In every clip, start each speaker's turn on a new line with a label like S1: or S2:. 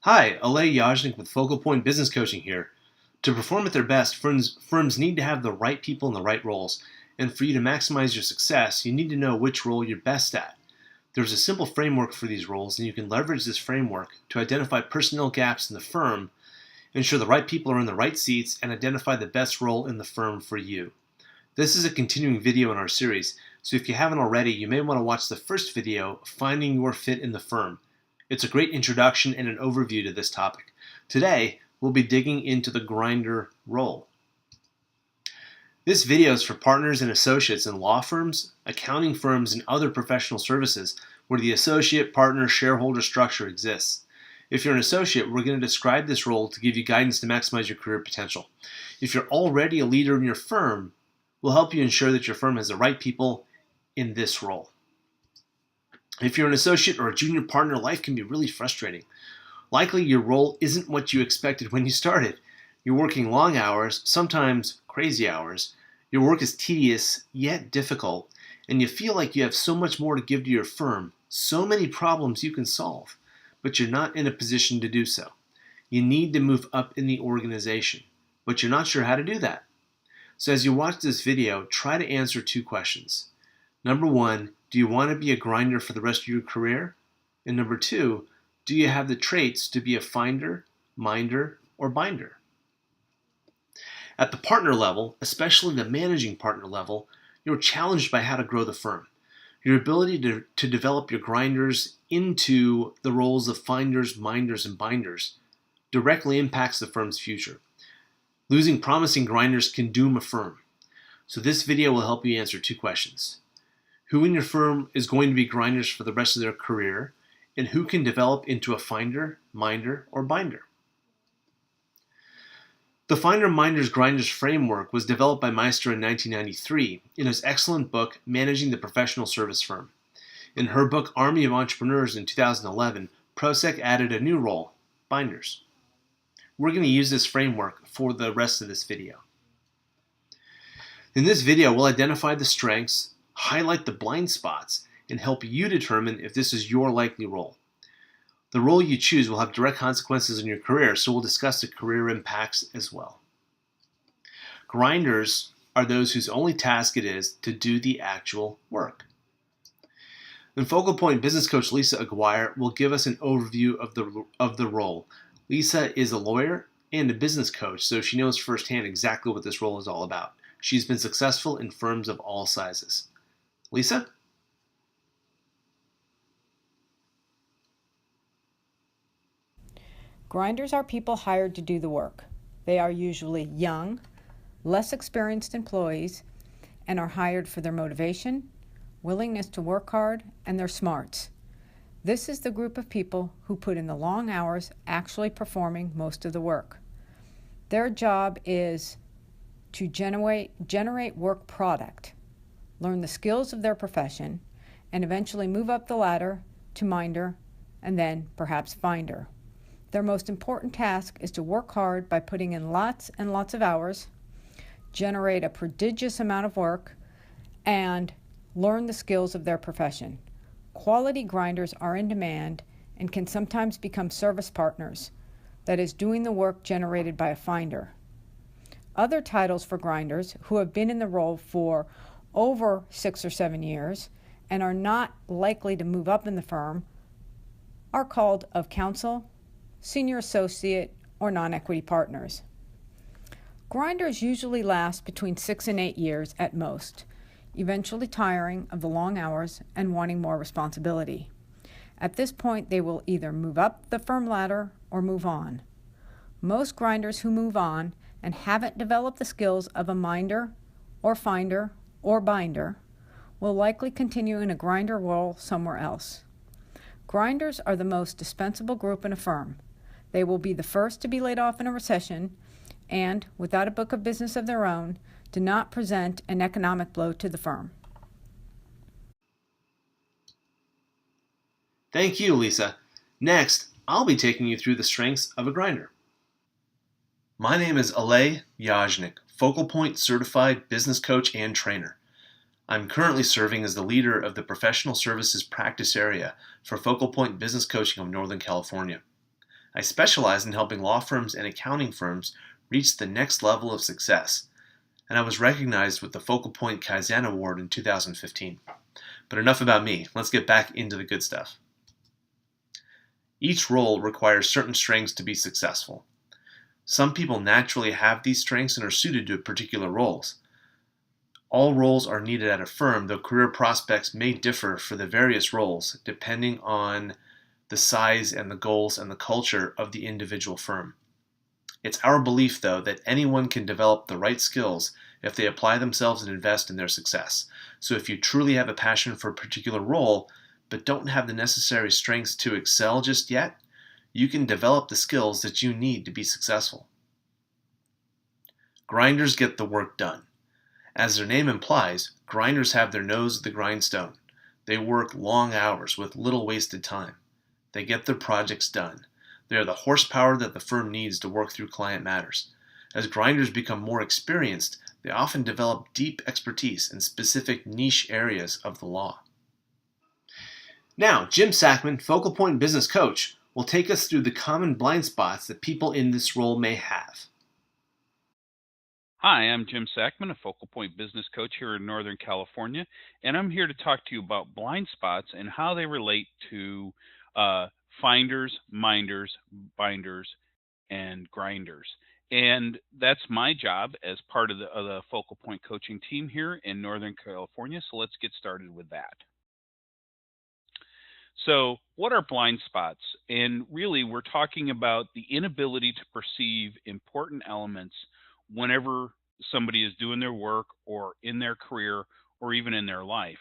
S1: Hi, Alay Yajnik with Focalpoint Business Coaching here. To perform at their best, firms need to have the right people in the right roles. And for you to maximize your success, you need to know which role you're best at. There's a simple framework for these roles, and you can leverage this framework to identify personnel gaps in the firm, ensure the right people are in the right seats, and identify the best role in the firm for you. This is a continuing video in our series, so if you haven't already, you may want to watch the first video, Finding Your Fit in the Firm. It's a great introduction and an overview to this topic. Today, we'll be digging into the grinder role. This video is for partners and associates in law firms, accounting firms, and other professional services where the associate, partner, shareholder structure exists. If you're an associate, we're going to describe this role to give you guidance to maximize your career potential. If you're already a leader in your firm, we'll help you ensure that your firm has the right people in this role. If you're an associate or a junior partner, life can be really frustrating. Likely your role isn't what you expected when you started. You're working long hours, sometimes crazy hours. Your work is tedious yet difficult, and you feel like you have so much more to give to your firm, so many problems you can solve, but you're not in a position to do so. You need to move up in the organization, but you're not sure how to do that. So as you watch this video, try to answer two questions. Number one, do you want to be a grinder for the rest of your career? And number two, do you have the traits to be a finder, minder, or binder? At the partner level, especially the managing partner level, you're challenged by how to grow the firm. Your ability to develop your grinders into the roles of finders, minders, and binders directly impacts the firm's future. Losing promising grinders can doom a firm. So this video will help you answer two questions. Who in your firm is going to be grinders for the rest of their career, and who can develop into a finder, minder, or binder? The Finder, Minders, Grinders framework was developed by Meister in 1993 in his excellent book, Managing the Professional Service Firm. In her book, Army of Entrepreneurs in 2011, Prosek added a new role, binders. We're going to use this framework for the rest of this video. In this video, we'll identify the strengths, highlight the blind spots, and help you determine if this is your likely role. The role you choose will have direct consequences in your career, so we'll discuss the career impacts as well. Grinders are those whose only task it is to do the actual work. And Focalpoint business coach Lisa Aguirre will give us an overview of the role. Lisa is a lawyer and a business coach, so she knows firsthand exactly what this role is all about. She's been successful in firms of all sizes. Lisa?
S2: Grinders are people hired to do the work. They are usually young, less experienced employees, and are hired for their motivation, willingness to work hard, and their smarts. This is the group of people who put in the long hours actually performing most of the work. Their job is to generate work product, learn the skills of their profession, and eventually move up the ladder to minder and then perhaps finder. Their most important task is to work hard by putting in lots and lots of hours, generate a prodigious amount of work, and learn the skills of their profession. Quality grinders are in demand and can sometimes become service partners, that is, doing the work generated by a finder. Other titles for grinders who have been in the role for over 6 or 7 years and are not likely to move up in the firm are called of counsel, senior associate, or non-equity partners. Grinders usually last between 6 and 8 years at most, eventually tiring of the long hours and wanting more responsibility. At this point, they will either move up the firm ladder or move on. Most grinders who move on and haven't developed the skills of a minder or finder or binder will likely continue in a grinder role somewhere else. Grinders are the most dispensable group in a firm. They will be the first to be laid off in a recession and, without a book of business of their own, do not present an economic blow to the firm.
S1: Thank you, Lisa. Next, I'll be taking you through the strengths of a grinder. My name is Alay Yajnik, Focalpoint certified business coach and trainer. I'm currently serving as the leader of the professional services practice area for Focalpoint Business Coaching of Northern California. I specialize in helping law firms and accounting firms reach the next level of success, and I was recognized with the Focalpoint Kaizen Award in 2015. But enough about me. Let's get back into the good stuff. Each role requires certain strengths to be successful. Some people naturally have these strengths and are suited to particular roles. All roles are needed at a firm, though career prospects may differ for the various roles depending on the size and the goals and the culture of the individual firm. It's our belief, though, that anyone can develop the right skills if they apply themselves and invest in their success. So if you truly have a passion for a particular role, but don't have the necessary strengths to excel just yet, you can develop the skills that you need to be successful. Grinders get the work done. As their name implies, grinders have their nose at the grindstone. They work long hours with little wasted time. They get their projects done. They are the horsepower that the firm needs to work through client matters. As grinders become more experienced, they often develop deep expertise in specific niche areas of the law. Now, Jim Sackman, Focal Point Business Coach, will take us through the common blind spots that people in this role may have.
S3: Hi, I'm Jim Sackman, a Focal Point Business Coach here in Northern California, and I'm here to talk to you about blind spots and how they relate to finders, minders, binders, and grinders. And that's my job as part of the Focal Point coaching team here in Northern California. So let's get started with that. So, what are blind spots? And really, we're talking about the inability to perceive important elements whenever somebody is doing their work or in their career or even in their life.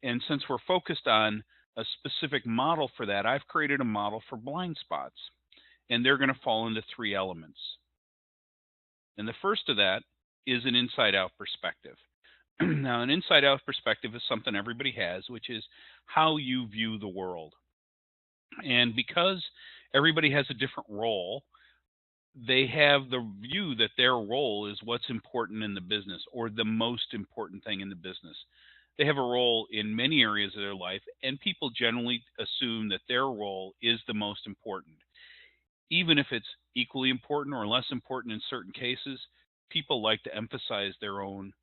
S3: And since we're focused on a specific model for that, I've created a model for blind spots. And they're going to fall into three elements. And the first of that is an inside out perspective. Now, an inside out perspective is something everybody has, which is how you view the world. And because everybody has a different role, they have the view that their role is what's important in the business or the most important thing in the business. They have a role in many areas of their life, and people generally assume that their role is the most important. Even if it's equally important or less important in certain cases, people like to emphasize their own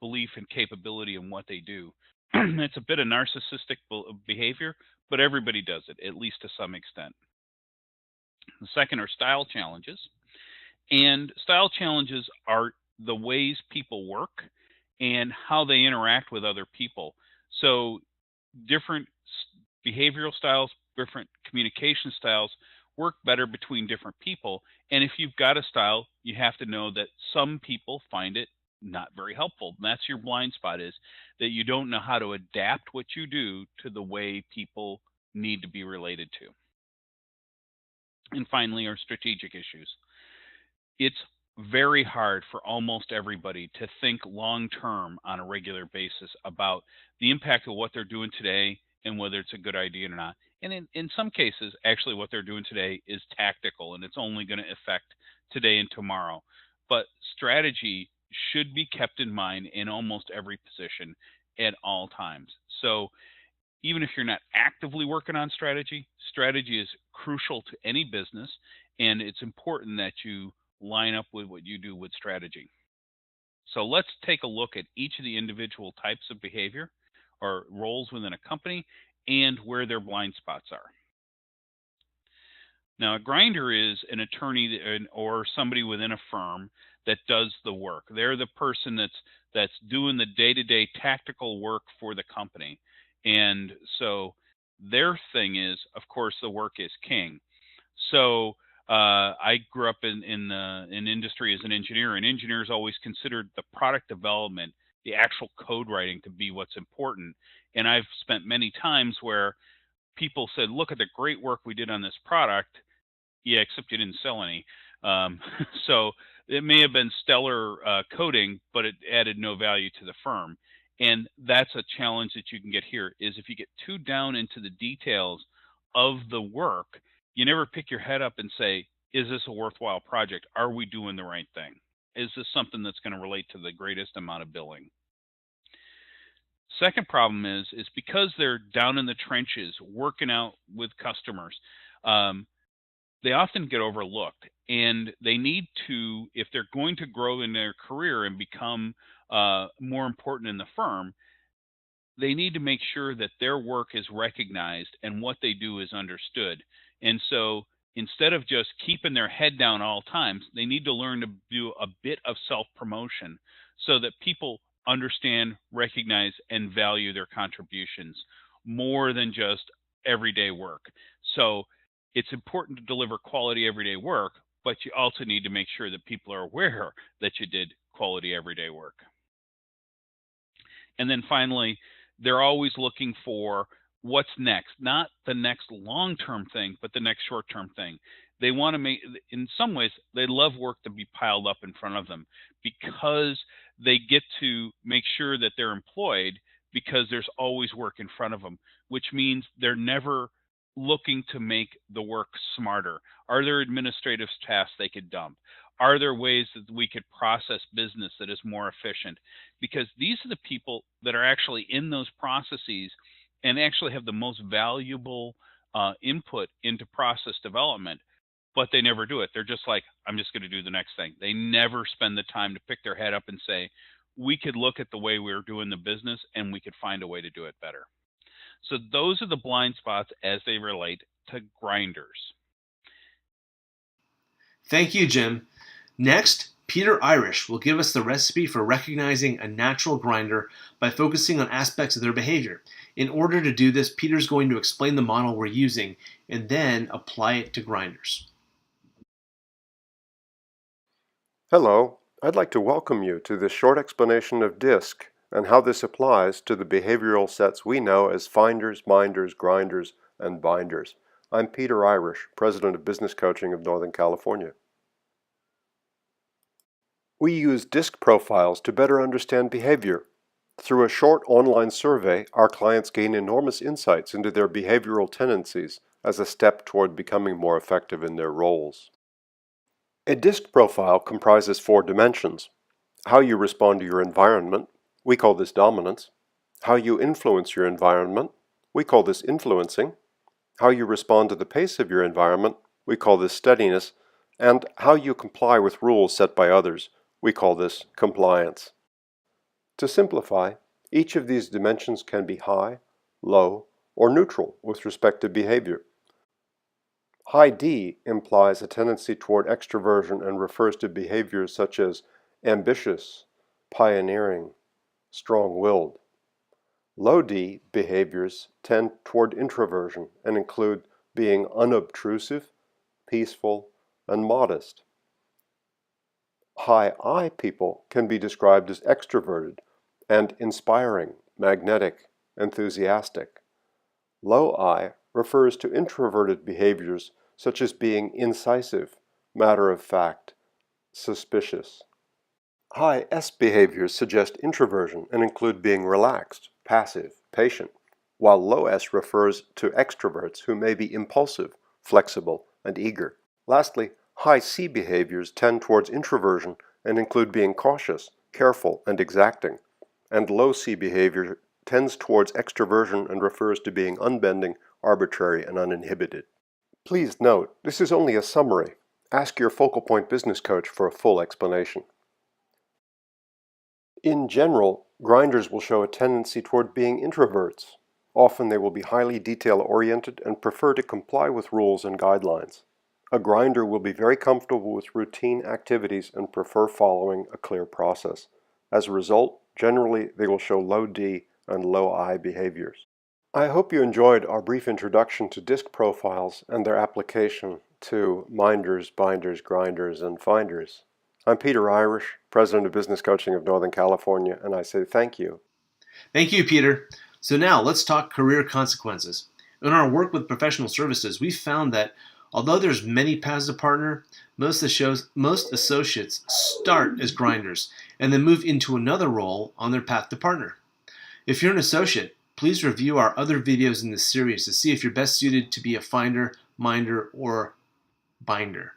S3: belief and capability in what they do. It's a bit of narcissistic behavior, but everybody does it, at least to some extent. The second are style challenges. And style challenges are the ways people work and how they interact with other people. So, different behavioral styles, different communication styles work better between different people. And if you've got a style, you have to know that some people find it not very helpful. And that's your blind spot, is that you don't know how to adapt what you do to the way people need to be related to. And finally, are strategic issues. It's very hard for almost everybody to think long term on a regular basis about the impact of what they're doing today and whether it's a good idea or not. And in some cases, actually, what they're doing today is tactical and it's only going to affect today and tomorrow. But strategy should be kept in mind in almost every position at all times. So, even if you're not actively working on strategy, strategy is crucial to any business, and it's important that you line up with what you do with strategy. So let's take a look at each of the individual types of behavior or roles within a company and where their blind spots are. Now, a grinder is an attorney or somebody within a firm that does the work. They're the person that's doing the day-to-day tactical work for the company. And so their thing is, of course, the work is king. So I grew up in industry as an engineer, and engineers always considered the product development, the actual code writing, to be what's important. And I've spent many times where people said, "Look at the great work we did on this product." Yeah, except you didn't sell any. Um, so it may have been stellar coding, but it added no value to the firm. And that's a challenge that you can get here, is if you get too down into the details of the work, you never pick your head up and say, is this a worthwhile project? Are we doing the right thing? Is this something that's going to relate to the greatest amount of billing? Second problem is because they're down in the trenches working out with customers. they often get overlooked, and they need to, if they're going to grow in their career and become more important in the firm, they need to make sure that their work is recognized and what they do is understood. And so instead of just keeping their head down all times, they need to learn to do a bit of self promotion so that people understand, recognize, and value their contributions more than just everyday work. So it's important to deliver quality everyday work, but you also need to make sure that people are aware that you did quality everyday work. And then finally, they're always looking for what's next, not the next long term thing, but the next short term thing. They want to make, in some ways, they love work to be piled up in front of them because they get to make sure that they're employed because there's always work in front of them, which means they're never looking to make the work smarter. Are there administrative tasks they could dump? Are there ways that we could process business that is more efficient? Because these are the people that are actually in those processes and actually have the most valuable input into process development, but they never do it. They're just like, I'm just going to do the next thing. They never spend the time to pick their head up and say, we could look at the way we're doing the business and we could find a way to do it better. So those are the blind spots as they relate to grinders.
S1: Thank you, Jim. Next, Peter Irish will give us the recipe for recognizing a natural grinder by focusing on aspects of their behavior. In order to do this, Peter's going to explain the model we're using and then apply it to grinders.
S4: Hello, I'd like to welcome you to this short explanation of DISC and how this applies to the behavioral sets we know as finders, minders, grinders, and binders. I'm Peter Irish, President of Business Coaching of Northern California. We use DISC profiles to better understand behavior. Through a short online survey, our clients gain enormous insights into their behavioral tendencies as a step toward becoming more effective in their roles. A DISC profile comprises 4 dimensions: how you respond to your environment, we call this dominance; how you influence your environment, we call this influencing; how you respond to the pace of your environment, we call this steadiness; and how you comply with rules set by others, we call this compliance. To simplify, each of these dimensions can be high, low, or neutral with respect to behavior. High D implies a tendency toward extroversion and refers to behaviors such as ambitious, pioneering, strong-willed. Low D behaviors tend toward introversion and include being unobtrusive, peaceful, and modest. High I people can be described as extroverted and inspiring, magnetic, enthusiastic. Low I refers to introverted behaviors such as being incisive, matter-of-fact, suspicious. High S behaviors suggest introversion and include being relaxed, passive, patient, while low S refers to extroverts who may be impulsive, flexible, and eager. Lastly, high C behaviors tend towards introversion and include being cautious, careful, and exacting, and low C behavior tends towards extroversion and refers to being unbending, arbitrary, and uninhibited. Please note, this is only a summary. Ask your Focalpoint business coach for a full explanation. In general, grinders will show a tendency toward being introverts. Often they will be highly detail-oriented and prefer to comply with rules and guidelines. A grinder will be very comfortable with routine activities and prefer following a clear process. As a result, generally they will show low D and low I behaviors. I hope you enjoyed our brief introduction to DISC profiles and their application to minders, binders, grinders, and finders. I'm Peter Irish, President of Business Coaching of Northern California, and I say thank you.
S1: Thank you, Peter. So now let's talk career consequences. In our work with professional services, we found that although there's many paths to partner, most associates start as grinders and then move into another role on their path to partner. If you're an associate, please review our other videos in this series to see if you're best suited to be a finder, minder, or binder.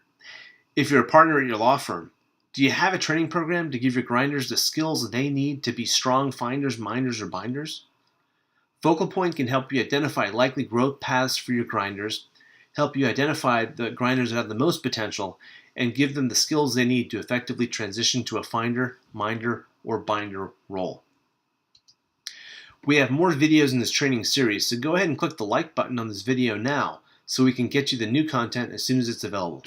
S1: If you're a partner at your law firm, do you have a training program to give your grinders the skills they need to be strong finders, minders, or binders? Focalpoint can help you identify likely growth paths for your grinders. help you identify the grinders that have the most potential, and give them the skills they need to effectively transition to a finder, minder, or binder role. We have more videos in this training series, so go ahead and click the like button on this video now so we can get you the new content as soon as it's available.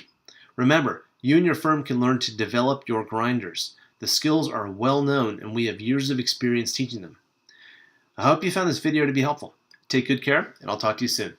S1: Remember, you and your firm can learn to develop your grinders. The skills are well known and we have years of experience teaching them. I hope you found this video to be helpful. Take good care, and I'll talk to you soon.